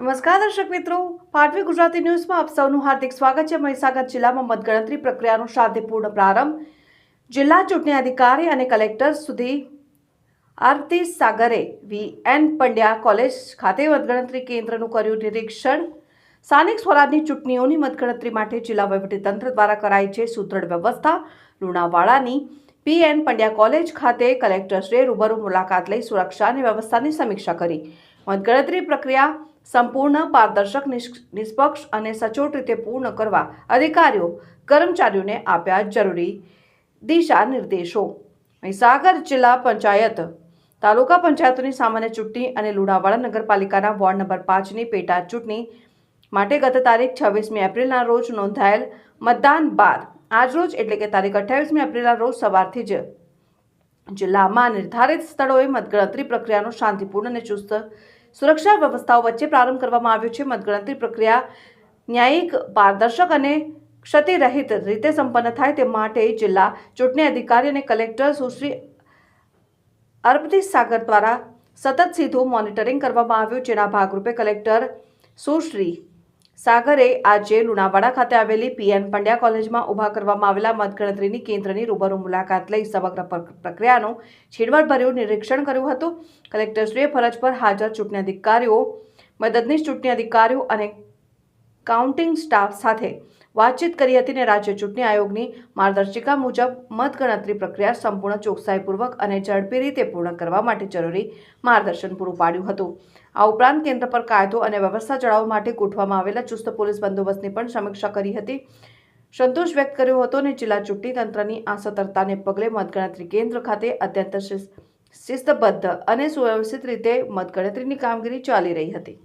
નમસ્કાર દર્શક મિત્રો, પાટવી ગુજરાતી ન્યૂઝમાં આપ સૌનું હાર્દિક સ્વાગત છે। મહીસાગર જિલ્લામાં મતગણતરી પ્રક્રિયાનો શાંતિપૂર્ણ પ્રારંભ। જિલ્લા ચૂંટણી અધિકારી અને કલેક્ટર સુધી આરતી સાગરે વીએન પંડ્યા કોલેજ ખાતે મતગણતરી કેન્દ્રનું કર્યું નિરીક્ષણ। સ્થાનિક સ્વરાજની ચૂંટણીઓની મતગણતરી માટે જિલ્લા વહીવટીતંત્ર દ્વારા કરાઈ છે સુદૃઢ વ્યવસ્થા। લુણાવાડાની પીએન પંડ્યા કોલેજ ખાતે કલેક્ટરશ્રીએ રૂબરૂ મુલાકાત લઈ સુરક્ષા અને વ્યવસ્થાની સમીક્ષા કરી। મતગણતરી પ્રક્રિયા સંપૂર્ણ પારદર્શક, નિષ્પક્ષ અને સચોટ રીતે પૂર્ણ કરવા અધિકારીઓ કર્મચારીઓને આપ્યા જરૂરી દિશા નિર્દેશો। મહીસાગર જિલ્લા પંચાયત તાલુકા પંચાયતોની સામાન્ય ચૂંટણી અને લુણાવાડા નગરપાલિકાના વોર્ડ નંબર 5ની પેટા ચૂંટણી માટે ગત તારીખ 26મી એપ્રિલના રોજ નોંધાયેલ મતદાન બાદ આજરોજ એટલે કે તારીખ 28મી એપ્રિલના રોજ સવારથી જ જિલ્લામાં નિર્ધારિત સ્થળોએ મતગણતરી પ્રક્રિયાનો શાંતિપૂર્ણ અને ચુસ્ત સુરક્ષા વ્યવસ્થાઓ વચ્ચે પ્રારંભ કરવામાં આવ્યો છે। મતગણતરી પ્રક્રિયા ન્યાયિક, પારદર્શક અને ક્ષતિરહિત રીતે સંપન્ન થાય તે માટે જિલ્લા ચૂંટણી અધિકારી અને કલેક્ટર સુશ્રી આરતી સાગર દ્વારા સતત સીધું મોનિટરિંગ કરવામાં આવ્યું, જેના ભાગરૂપે કલેક્ટર સુશ્રી સાગરે આજે લુણાવાડા ખાતે આવેલી પીએન પંડ્યા કોલેજમાં ઊભા કરવામાં આવેલા મતગણતરીની કેન્દ્રની રૂબરૂ મુલાકાત લઈ સમગ્ર પ્રક્રિયાનું ઝીણવટભર્યું નિરીક્ષણ કર્યું હતું। કલેક્ટરશ્રીએ ફરજ પર હાજર ચૂંટણી અધિકારીઓ, મદદનીશ ચૂંટણી અધિકારીઓ અને કાઉન્ટિંગ સ્ટાફ સાથે વાતચીત કરી હતી અને રાજ્ય ચૂંટણી આયોગની માર્ગદર્શિકા મુજબ મતગણતરી પ્રક્રિયા સંપૂર્ણ ચોકસાઈપૂર્વક અને ઝડપી રીતે પૂર્ણ કરવા માટે જરૂરી માર્ગદર્શન પૂરું પાડ્યું હતું। આ ઉપરાંત કેન્દ્ર પર કાયદો અને વ્યવસ્થા જાળવવા માટે ગોઠવવામાં આવેલા ચુસ્ત પોલીસ બંદોબસ્તની પણ સમીક્ષા કરી હતી, સંતોષ વ્યક્ત કર્યો હતો અને જિલ્લા ચૂંટણી તંત્રની આ સતર્કતાને પગલે મતગણતરી કેન્દ્ર ખાતે અત્યંત શિસ્તબદ્ધ અને સુવ્યવસ્થિત રીતે મતગણતરીની કામગીરી ચાલી રહી હતી।